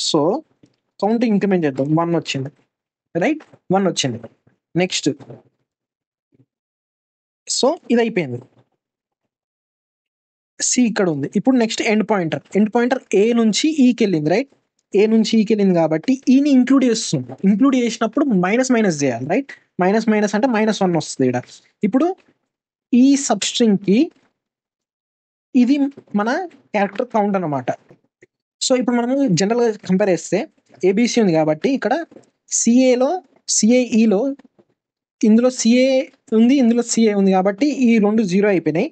సో కౌంట్ ఇంక్రిమెంట్ చేద్దాం. 1 వచ్చింది, రైట్? 1 వచ్చింది. నెక్స్ట్ సో ఇది అయిపోయింది. సి ఇక్కడ ఉంది. ఇప్పుడు నెక్స్ట్ ఎండ్ పాయింటర్ ఏ నుంచి ఈకి వెళ్ళింది, రైట్? ఏ నుంచి ఈకి వెళ్ళింది కాబట్టి ఈని ఇంక్లూడ్ చేస్తున్నాం. ఇంక్లూడ్ చేసినప్పుడు మైనస్ చేయాలి, రైట్? మైనస్ అంటే -1 వస్తుంది ఇక్కడ. ఇప్పుడు ఈ సబ్‌స్ట్రింగ్‌కి ఇది మన క్యారెక్టర్ కౌంట్ అనమాట. సో ఇప్పుడు మనము జనరల్‌గా కంపేర్ చేస్తే ఏబీసీ ఉంది కాబట్టి ఇక్కడ సిఏఈలో ఇందులో సిఏ ఉంది, ఇందులో సిఏ ఉంది కాబట్టి ఈ 2 0 అయిపోయినాయి.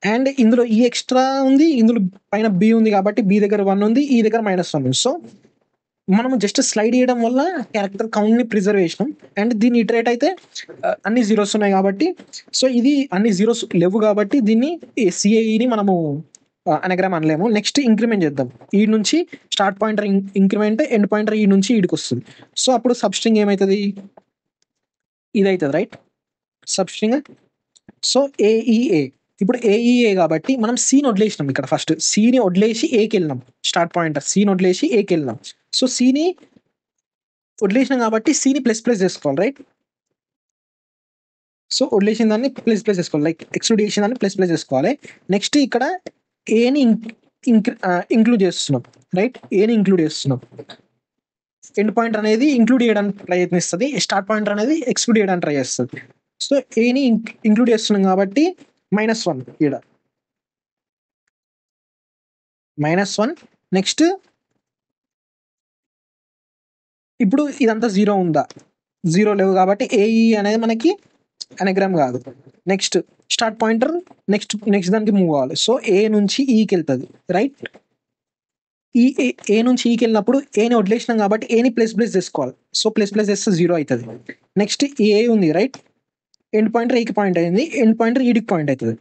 అండ్ ఇందులో ఈ ఎక్స్ట్రా ఉంది, ఇందులో పైన బి ఉంది కాబట్టి బి దగ్గర 1 ఉంది, ఈ దగ్గర -1 ఉంది. సో మనం జస్ట్ స్లైడ్ చేయడం వల్ల క్యారెక్టర్ కౌంట్ని ప్రిజర్వ్ చేసినాం. అండ్ దీన్ని ఇటరేట్ అయితే అన్ని జీరోస్ ఉన్నాయి కాబట్టి, సో ఇది అన్ని జీరోస్ లేవు కాబట్టి దీన్ని సిఐఈని మనము అనగ్రామ్ అనలేము. నెక్స్ట్ ఇంక్రిమెంట్ చేద్దాం. ఈ నుంచి start pointer increment, end pointer ఈ నుంచి ఈడికి వస్తుంది. సో అప్పుడు సబ్‌స్ట్రింగ్ ఏమవుతుంది? ఇది అవుతుంది, రైట్? Substring so AEA. ఇప్పుడు ఏఈఏ కాబట్టి మనం సీని వదిలేసినాం. ఇక్కడ ఫస్ట్ సీని వదిలేసి ఏకి వెళ్ళినాం. స్టార్ట్ పాయింటర్ సీని వదిలేసి ఏకి వెళ్ళినాం. సో సీని వదిలేసినాం కాబట్టి సీని ప్లస్ చేసుకోవాలి, రైట్? సో వదిలేసిన దాన్ని ప్లస్ చేసుకోవాలి, లైక్ ఎక్స్క్లూడ్ చేసిన దాన్ని ప్లస్ చేసుకోవాలి. నెక్స్ట్ ఇక్కడ ఏని ఇంక్లూడ్ చేస్తున్నాం, రైట్? ఏని ఇంక్లూడ్ చేస్తున్నాం. ఎండ్ పాయింటర్ అనేది ఇంక్లూడ్ చేయడానికి ప్రయత్నిస్తుంది, స్టార్ట్ పాయింటర్ అనేది ఎక్స్క్లూడ్ చేయడానికి ట్రై చేస్తుంది. సో ఏని ఇంక్లూడ్ చేస్తున్నాం కాబట్టి -1 ఇక్కడ -1. నెక్స్ట్ ఇప్పుడు ఇదంతా 0 ఉందా? 0 లేవు కాబట్టి ఏఈ అనేది మనకి అనగ్రామ్ కాదు. నెక్స్ట్ స్టార్ట్ పాయింటర్ నెక్స్ట్ దానికి మూవ్ అవ్వాలి. సో ఏ నుంచి ఈకి వెళ్తుంది, రైట్? ఏ నుంచి ఈకి వెళ్ళినప్పుడు ఏని వదిలేసినాం కాబట్టి ఏని ప్లస్ చేసుకోవాలి. సో ప్లస్ చేస్తే 0 అవుతుంది. నెక్స్ట్ ఏ ఉంది, రైట్? ఎండ్ పాయింటర్ ఏకి పాయింట్ అయింది, ఎండ్ పాయింటర్ ఈడికి పాయింట్ అవుతుంది.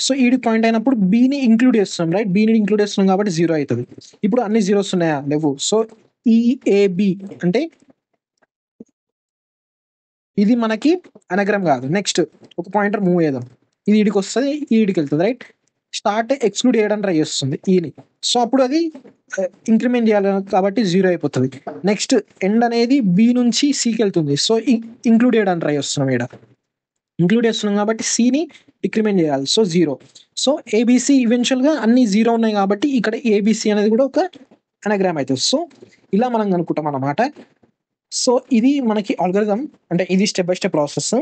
సో ఈడికి పాయింట్ అయినప్పుడు బీని ఇంక్లూడ్ చేస్తున్నాం, రైట్? బీని ఇంక్లూడ్ చేస్తున్నాం కాబట్టి 0 అవుతుంది. ఇప్పుడు అన్ని జీరోస్ ఉన్నాయా? లేవు. సో ఈఏబి అంటే ఇది మనకి అనగ్రామ్ కాదు. నెక్స్ట్ ఒక పాయింటర్ మూవ్ చేద్దాం. ఇది ఈడికి వస్తుంది, ఈడికి వెళ్తుంది, రైట్? స్టార్ట్ ఎక్స్క్లూడ్ చేయడానికి ట్రై చేస్తుంది ఈని. సో అప్పుడు అది ఇంక్రిమెంట్ చేయాలి కాబట్టి 0 అయిపోతుంది. నెక్స్ట్ ఎండ్ అనేది బి నుంచి సికి వెళ్తుంది. సో ఇంక్లూడ్ చేయడానికి ట్రై చేస్తున్నాం. ఇక్కడ ఇంక్లూడ్ చేస్తున్నాం కాబట్టి సిని డిక్రిమెంట్ చేయాలి. సో 0. సో ఏబీసీ ఈవెన్చువల్గా అన్ని 0 ఉన్నాయి కాబట్టి ఇక్కడ ఏబీసీ అనేది కూడా ఒక అనగ్రామ్ అవుతుంది. సో ఇలా మనం అనుకుంటాం అన్నమాట. సో ఇది మనకి ఆల్గరిథం, అంటే ఇది స్టెప్ బై స్టెప్ ప్రాసెస్.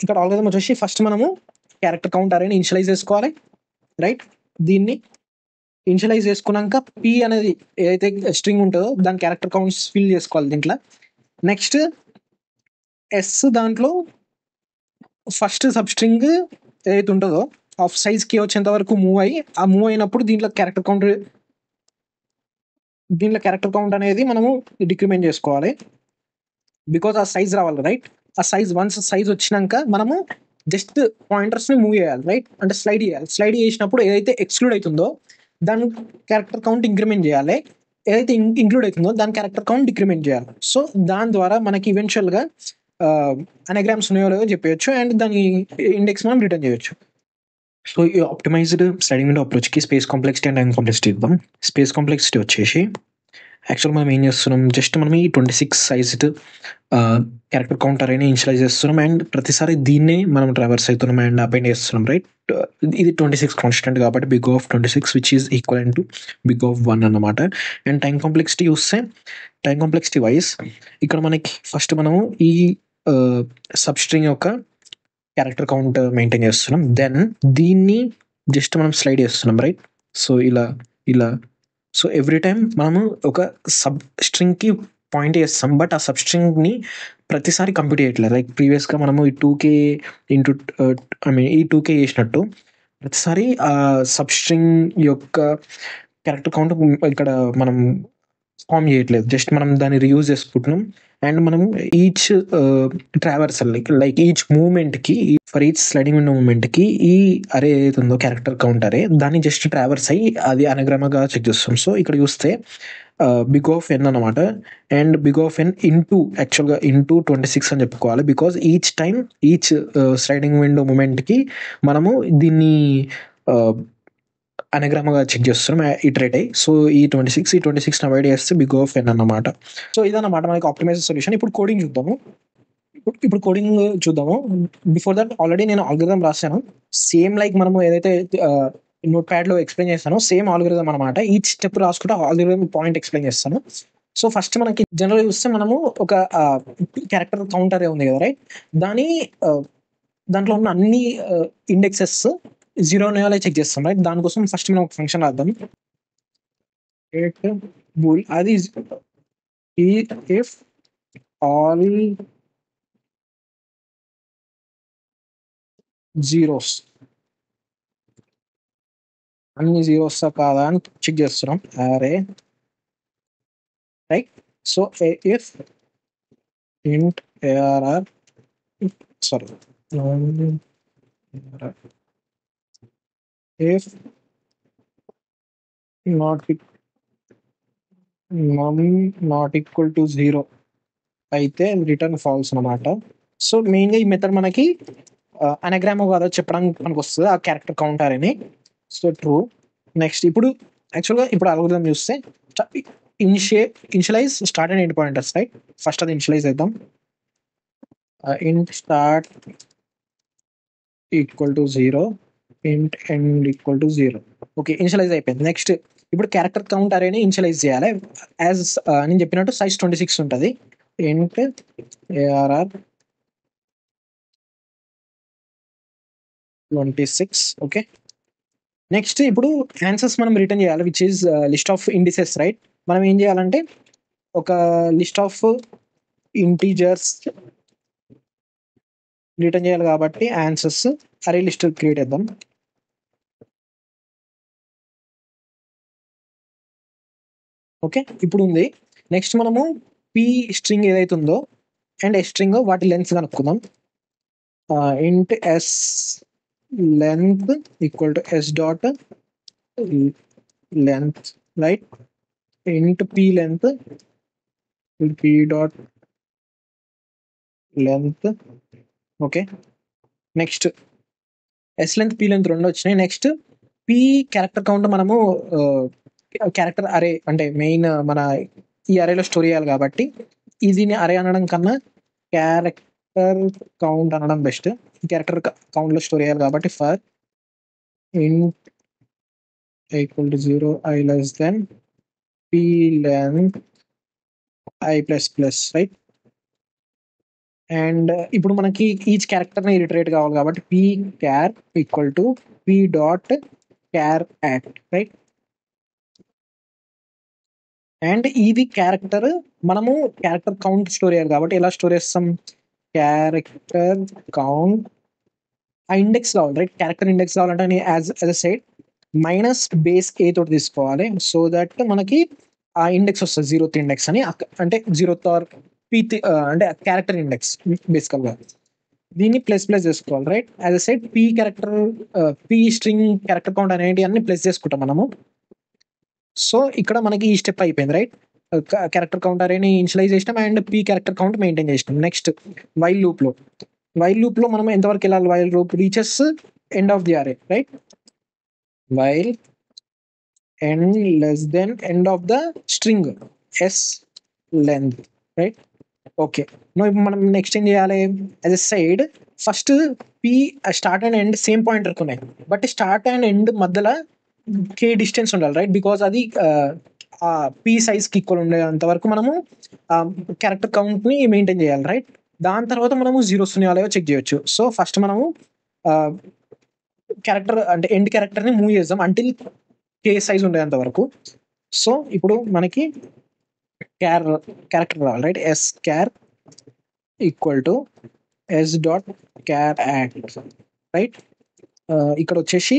ఇక్కడ ఆల్గరిథం వచ్చేసి ఫస్ట్ మనము క్యారెక్టర్ కౌంట్ అరేని ఇనిషియలైజ్ చేసుకోవాలి, రైట్? దీన్ని ఇనిషియలైజ్ చేసుకున్నాక పి అనేది ఏదైతే స్ట్రింగ్ ఉంటుందో దాని క్యారెక్టర్ కౌంట్స్ ఫిల్ చేసుకోవాలి దీంట్లో. నెక్స్ట్ ఎస్ దాంట్లో ఫస్ట్ సబ్‌స్ట్రింగ్ ఏదైతే ఉంటుందో ఆఫ్ సైజ్ కే వచ్చేంత వరకు మూవ్ అయినప్పుడు దీంట్లో క్యారెక్టర్ కౌంట్ అనేది మనము డిక్రిమెంట్ చేసుకోవాలి. బికాజ్ ఆ సైజ్ రావాలి, రైట్? ఆ సైజ్ వచ్చినాక మనము జస్ట్ పాయింటర్స్ని మూవ్ చేయాలి, రైట్? అంటే స్లైడ్ చేసినప్పుడు ఏదైతే ఎక్స్క్లూడ్ అవుతుందో దాని క్యారెక్టర్ కౌంట్ ఇంక్రిమెంట్ చేయాలి, ఏదైతే ఇంక్లూడ్ అవుతుందో దాని క్యారెక్టర్ కౌంట్ డిక్రిమెంట్ చేయాలి. సో దాని ద్వారా మనకి ఈవెన్చువల్గా అనగ్రామ్స్ ఉన్నాయో లేదో చెప్పవచ్చు అండ్ దాని ఇండెక్స్ మనం రిటర్న్ చేయొచ్చు. సో ఈ ఆప్టిమైజ్డ్ స్లైడింగ్ విండో అప్రోచ్కి space complexity and time complexity ఇద్దాం. స్పేస్ కాంప్లెక్సిటీ వచ్చేసి యాక్చువల్ మనం ఏం చేస్తున్నాం, జస్ట్ మనం ఈ 26 సైజ్డ్ క్యారెక్టర్ కౌంటర్ అని ఇనిషియలైజ్ చేస్తున్నాం అండ్ ప్రతిసారి దీన్నే మనం ట్రావర్స్ అవుతున్నాం అండ్ అపెండ్ చేస్తున్నాం, రైట్? ఇది 26 కాన్స్టెంట్ కాబట్టి big of 26 which is equal to big of 1 అన్నమాట. అండ్ టైం కాంప్లెక్సిటీ చూస్తే టైం కాంప్లెక్సిటీ వైజ్ ఇక్కడ మనకి ఫస్ట్ మనము ఈ సబ్‌స్ట్రింగ్ యొక్క క్యారెక్టర్ కౌంట్ మెయింటైన్ చేస్తున్నాం. దెన్ దీన్ని జస్ట్ మనం స్లైడ్ చేస్తున్నాం, రైట్? సో ఇలా సో ఎవ్రీ టైం మనము ఒక సబ్ స్ట్రింగ్కి పాయింట్ చేస్తాం, బట్ ఆ సబ్ స్ట్రింగ్ని ప్రతిసారి కంప్యూట్ చేయట్లేదు. లైక్ ప్రీవియస్గా మనము ఈ 2K ఇంటూ ఈ 2K చేసినట్టు ప్రతిసారి ఆ సబ్ స్ట్రింగ్ యొక్క క్యారెక్టర్ కౌంట్ ఇక్కడ మనం ఫామ్ చేయట్లేదు, జస్ట్ మనం దాన్ని రీయూజ్ చేసుకుంటున్నాం. అండ్ మనం ఈచ్ ట్రావర్సల్ లైక్ ఈచ్ మూమెంట్కి, ఫర్ ఈచ్ స్లైడింగ్ విండో మూమెంట్కి ఈ అరే ఏదైతే ఉందో క్యారెక్టర్ కౌంట్ అరే, దాన్ని జస్ట్ ట్రావర్స్ అయ్యి అది అనగ్రామగా చెక్ చేస్తాం. సో ఇక్కడ చూస్తే బిగ్ ఆఫ్ ఎన్ అనమాట, అండ్ బిగ్ ఆఫ్ ఎన్ యాక్చువల్గా ఇంటూ 26 అని చెప్పుకోవాలి, బికాజ్ ఈచ్ స్లైడింగ్ విండో మూమెంట్కి మనము దీన్ని అనగ్రామగా చెక్ చేస్తున్నాం ఇటరేట్ అయ్యి. సో ఈ 26 అవాయిడ్ చేస్తే బిగ్ ఆఫ్ ఎన్ అన్నమాట. సో ఇదన్నమాట మనకి ఆప్టిమైజ్ సొల్యూషన్. ఇప్పుడు కోడింగ్ చూద్దాము. ఇప్పుడు కోడింగ్ చూద్దాము. బిఫోర్ దట్ ఆల్రెడీ నేను ఆల్గరిథం రాశాను, సేమ్ లైక్ మనము ఏదైతే నోట్ ప్యాడ్లో ఎక్స్ప్లెయిన్ చేస్తానో సేమ్ ఆల్గరిథం అనమాట. ఈచ్ స్టెప్ రాసుకుంటే ఆల్గరిథం పాయింట్ ఎక్స్ప్లెయిన్ చేస్తాను. సో ఫస్ట్ మనకి జనరల్ చూస్తే మనము ఒక క్యారెక్టర్ కౌంటర్ ఉంది కదా, రైట్? దాంట్లో ఉన్న అన్ని ఇండెక్సెస్ 0 ఉన్నాయో చెక్ చేస్తాం, రైట్? దానికోసం ఫస్ట్ మనం ఒక ఫంక్షన్ రాద్దాం. బూల్ అది ఇఫ్ ఆల్ జీరోస్, అన్ని జీరోస్ కాదా అని చెక్ చేస్తున్నాం. అరే రైట్. సో ఇఫ్ ఇంట్ ARR sorry if not equal to 0 అయితే రిటర్న్ ఫాల్స్ అనమాట. సో మెయిన్గా ఈ మెథడ్ మనకి అనగ్రామ్ కాదో చెప్పడానికి మనకు వస్తుంది ఆ క్యారెక్టర్ కౌంటర్ అని. So true. నెక్స్ట్ ఇప్పుడు యాక్చువల్గా ఇప్పుడు అల్గోరిథం చూస్తే initialise start and end pointers, right? First అది ఇనిషియలైజ్ చేద్దాం. ఇంట్ స్టార్ట్ ఈక్వల్ టు 0, ఇంట్ end equal to 0. Okay, initialise అయిపోయింది. నెక్స్ట్ ఇప్పుడు క్యారెక్టర్ కౌంట్ అరేని ఇనిషియలైజ్ చేయాలి. యాజ్ నేను చెప్పినట్టు సైజ్ 26 ఉంటుంది. ఇంట్ ARR 26. ఓకే, నెక్స్ట్ ఇప్పుడు ఆన్సర్స్ మనం రిటర్న్ చేయాలి, which is list of indices, right? మనం ఏం చేయాలంటే ఒక లిస్ట్ ఆఫ్ ఇంటీజర్స్ రిటర్న్ చేయాలి కాబట్టి ఆన్సర్స్ అరే లిస్ట్ క్రియేట్ చేద్దాం. ఓకే, ఇప్పుడు ఉంది. నెక్స్ట్ మనము పి స్ట్రింగ్ ఏదైతే ఉందో అండ్ ఎస్ స్ట్రింగ్ వాటి లెంత్ కనుక్కుందాం. Int S length equal to yes dot length, right? Int P length P dot length. Okay, next S length P length రెండు వచ్చినాయి. నెక్స్ట్ పి క్యారెక్టర్ కౌంట్ మనము character array అంటే main మన ఈ అరేలో store చేయాలి కాబట్టి దీన్ని అరే అనడం కన్నా క్యారెక్టర్ కౌంట్ అనడం బెస్ట్. క్యారెక్టర్ కౌంట్లో స్టోర్ చేయాలి కాబట్టి for int equal to 0 i less than p length i plus plus, right? And ఇప్పుడు మనకి ఈచ్ క్యారెక్టర్ని రిటరేట్ కావాలి కాబట్టి p char equal to p dot char at, right? And ఇది క్యారెక్టర్ మనము క్యారెక్టర్ కౌంట్ స్టోర్ చేయాలి కాబట్టి ఎలా స్టోర్ చేస్తాం? క్యారెక్టర్ కౌంట్ ఆ ఇండెక్స్ కావాలి, రైట్? క్యారెక్టర్ ఇండెక్స్ కావాలంటే యాజ్ ఎ సైడ్ మైనస్ బేస్ ఏ తోటి తీసుకోవాలి. సో దట్ మనకి ఆ ఇండెక్స్ వస్తుంది 0th ఇండెక్స్ అని, అంటే 0th ఆర్ పీ అంటే క్యారెక్టర్ ఇండెక్స్ బేసికల్గా. దీన్ని ప్లస్ చేసుకోవాలి, right? As a side P string character count అనేవి అన్ని ప్లస్ చేసుకుంటాం మనము. సో ఇక్కడ మనకి ఈ స్టెప్ అయిపోయింది, రైట్? క్యారెక్టర్ కౌంట్ అరేని ఇనిషియలైజ్ చేసినాం and p character count maintain చేసినాం. నెక్స్ట్ వైల్ లూప్లో మనం ఎంతవరకు వెళ్ళాలి? While loop reaches end of the array, right? While n less than end of the string s length, right? Okay, ఇప్పుడు మనం next ఏం చేయాలి? As a said first p start and end same pointer ఉన్నాయి, but start and end మధ్యలో k distance ఉండాలి, right? Because అది P సైజ్కి equal ఉండేంత వరకు మనము క్యారెక్టర్ కౌంట్ని మెయింటైన్ చేయాలి, రైట్? దాని తర్వాత మనము జీరోస్ ఉన్నాయో చెక్ చేయొచ్చు. సో ఫస్ట్ మనము క్యారెక్టర్ అంటే ఎండ్ క్యారెక్టర్ని మూవ్ చేద్దాం అంటిల్ కే సైజ్ ఉండేంత వరకు. సో ఇప్పుడు మనకి క్యారెక్టర్ రావాలి, right? S char equal to yes dot char at, right? ఇక్కడ వచ్చేసి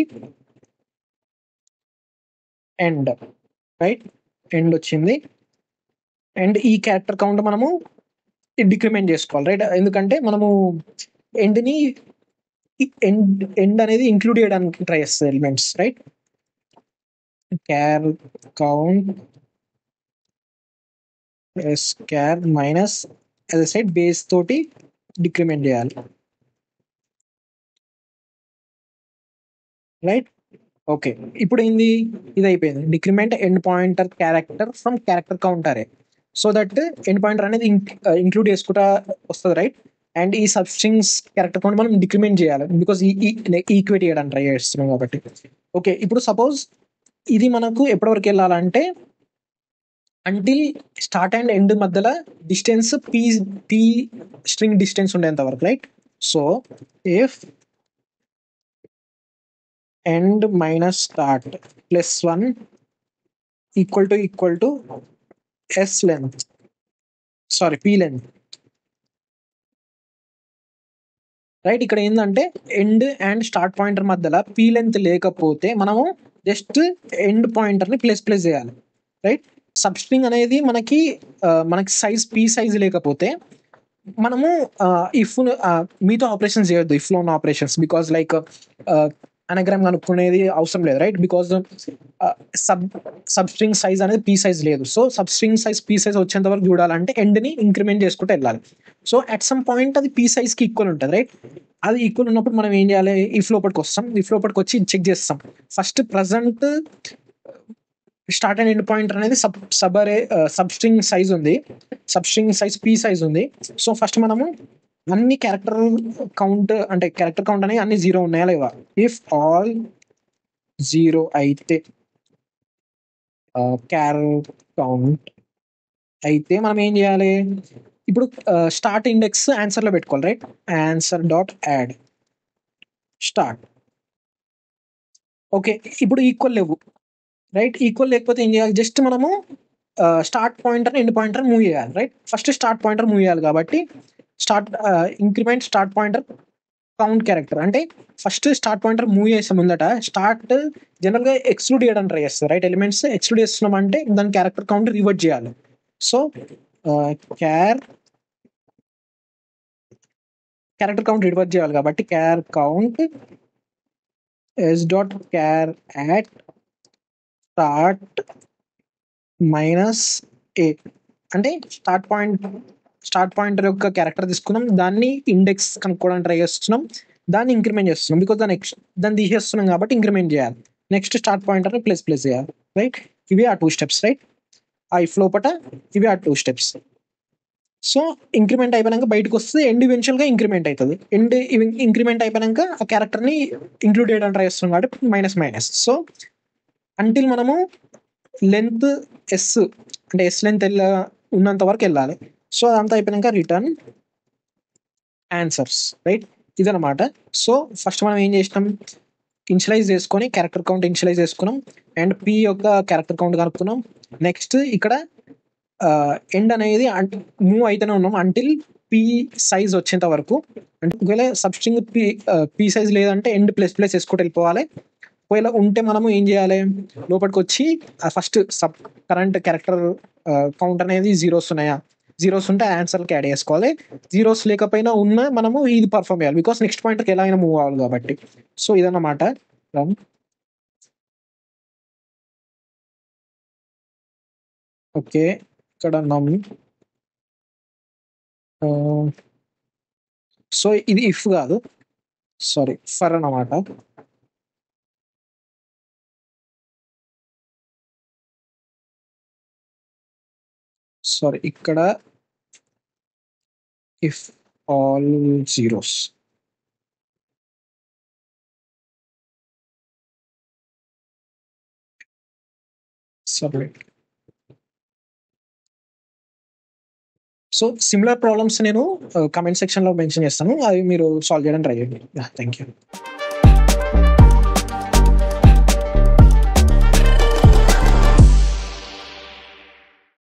ఎండ్, రైట్? ఎండ్ వచ్చింది. అండ్ ఈ క్యారెక్టర్ కౌంట్ మనము డిక్రిమెంట్ చేసుకోవాలి, రైట్? ఎందుకంటే మనము ఎండ్ని ఎండ్ అనేది ఇంక్లూడ్ చేయడానికి ట్రై చేస్తుంది elements, right? Char count s char minus as I said base తోటి డిక్రిమెంట్ చేయాలి, రైట్? ఓకే, ఇప్పుడు ఏంది? ఇది అయిపోయింది. Decrement end pointer character from character counter, so that end pointer అనేది ఇంక్లూడ్ చేసుకుంటా వస్తుంది, రైట్? అండ్ ఈ సబ్స్ట్రింగ్స్ క్యారెక్టర్ కౌంట్ మనం డిక్రిమెంట్ చేయాలి బికాస్ ఈక్వేట్ చేయడానికి ట్రై చేస్తున్నాం కాబట్టి. ఓకే, ఇప్పుడు సపోజ్ ఇది మనకు ఎప్పటివరకు వెళ్ళాలంటే అంటిల్ స్టార్ట్ అండ్ ఎండ్ మధ్యలో డిస్టెన్స్ పీ స్ట్రింగ్ డిస్టెన్స్ ఉండేంత వరకు, right? So if end minus start plus 1 equal to s length, sorry p length, right? ఇక్కడ ఏంటంటే ఎండ్ అండ్ స్టార్ట్ పాయింటర్ మధ్యలో పీ లెంత్ లేకపోతే మనము జస్ట్ ఎండ్ పాయింటర్ని ప్లస్ చేయాలి, right? Substring అనేది మనకి సైజ్ పీ సైజ్ లేకపోతే మనము ఇఫ్ మీతో ఆపరేషన్స్ చేయొద్దు, ఇఫ్లో ఉన్న ఆపరేషన్స్, బికాస్ లైక్ అనగ్రామ్ కనుక్కునేది అవసరం లేదు, రైట్? బికాస్ సబ్స్ట్రింగ్ సైజ్ అనేది పీ సైజ్ లేదు. So substring size P size వచ్చేంత వరకు చూడాలంటే ఎండ్ని ఇంక్రిమెంట్ చేసుకుంటూ వెళ్ళాలి. సో అట్ సమ్ పాయింట్ అది పీ సైజ్కి ఈక్వల్ ఉంటుంది, రైట్? అది ఈక్వల్ ఉన్నప్పుడు మనం ఏం చేయాలి? ఇఫ్ లోపలికి వస్తాం, ఇఫ్ లోపలికి వచ్చి చెక్ చేస్తాం. First present start and end pointer అనేది సబ్స్ట్రింగ్ సైజ్ ఉంది, సబ్స్ట్రింగ్ సైజ్ పీ సైజ్ ఉంది. సో ఫస్ట్ మనము అన్ని క్యారెక్టర్ కౌంట్ అంటే క్యారెక్టర్ కౌంట్ అనేవి అన్ని జీరో ఉన్నాయా లేవా? ఇఫ్ ఆల్ జీరో అయితే క్యారెక్టర్ కౌంట్ అయితే మనం ఏం చేయాలి? ఇప్పుడు స్టార్ట్ ఇండెక్స్ ఆన్సర్లో పెట్టుకోవాలి, right? Answer dot add start. Okay, ఇప్పుడు ఈక్వల్ లేవు, రైట్? ఈక్వల్ లేకపోతే ఏం చేయాలి? జస్ట్ మనము start pointer end pointer move చేయాలి, right? First start pointer move చేయాలి కాబట్టి increment start pointer count character అంటే ఫస్ట్ స్టార్ట్ పాయింటర్ మూవ్ చేసే ముందట స్టార్ట్ జనరల్గా ఎక్స్క్లూడ్ చేయడానికి ట్రై చేస్తుంది, రైట్? ఎలిమెంట్స్ ఎక్స్క్లూడ్ చేస్తున్నాం అంటే దాని క్యారెక్టర్ కౌంట్ రివర్ట్ చేయాలి. సో క్యారెక్టర్ కౌంట్ రివర్ట్ చేయాలి కాబట్టి char count s dot char at start minus a అంటే స్టార్ట్ పాయింటర్ యొక్క క్యారెక్టర్ తీసుకున్నాం, దాన్ని ఇండెక్స్ కనుక్కోవడానికి ట్రై చేస్తున్నాం, దాన్ని ఇంక్రిమెంట్ చేస్తున్నాం బికాస్ దాన్ని తీసేస్తున్నాం కాబట్టి ఇంక్రిమెంట్ చేయాలి. నెక్స్ట్ స్టార్ట్ పాయింటర్ని ప్లస్ చేయాలి, రైట్? ఇవి ఆ 2 స్టెప్స్, రైట్? ఆ ఇఫ్ లోపట ఇవి ఆ 2 స్టెప్స్. సో ఇంక్రిమెంట్ అయిపోయాక బయటకు వస్తే ఎండ్ ఈవెన్చువల్గా ఇంక్రిమెంట్ అవుతుంది. ఎండ్ ఇంక్రిమెంట్ అయిపోయాక ఆ క్యారెక్టర్ని ఇంక్లూడ్ చేయడానికి ట్రై చేస్తున్నాం కాబట్టి మైనస్. సో అంటిల్ మనము లెంత్ ఎస్ అంటే ఎస్ లెంత్ ఉన్నంత వరకు వెళ్ళాలి. సో అదంతా అయిపోయాక రిటర్న్ ఆన్సర్స్, రైట్? ఇదనమాట. సో ఫస్ట్ మనం ఏం చేసినాం? ఇనిషియలైజ్ చేసుకొని క్యారెక్టర్ కౌంట్ ఇనిషియలైజ్ చేసుకున్నాం అండ్ పి యొక్క క్యారెక్టర్ కౌంట్ కనుక్కున్నాం. నెక్స్ట్ ఇక్కడ ఎండ్ అనేది మూవ్ అయితేనే ఉన్నాం అంటిల్ పి సైజ్ వచ్చేంత వరకు. అంటే ఒకవేళ సబ్స్ట్రింగ్ పి సైజ్ లేదంటే ఎండ్ ప్లస్ వేసుకుంటూ వెళ్ళిపోవాలి. ఒకవేళ ఉంటే మనము ఏం చేయాలి? లోపలికి వచ్చి ఫస్ట్ కరెంట్ క్యారెక్టర్ కౌంట్ అనేది జీరోస్ ఉన్నాయా? జీరోస్ ఉంటే ఆన్సర్కి యాడ్ చేసుకోవాలి. జీరోస్ లేకపోయినా ఉన్నా మనము ఇది పర్ఫామ్ చేయాలి బికాస్ నెక్స్ట్ పాయింట్కి ఎలా అయినా మూవ్ అవ్వాలి కాబట్టి. సో ఇదన్నమాట. ఓకే, ఇక్కడ నమ్ సో ఇది ఇఫ్ కాదు, సారీ ఫర్ అన్నమాట. సారీ, ఇక్కడ if all zeros, submit. So similar problems నేను కమెంట్ సెక్షన్లో మెన్షన్ చేస్తాను, అవి మీరు సాల్వ్ చేయడానికి ట్రై చేయండి. Thank you.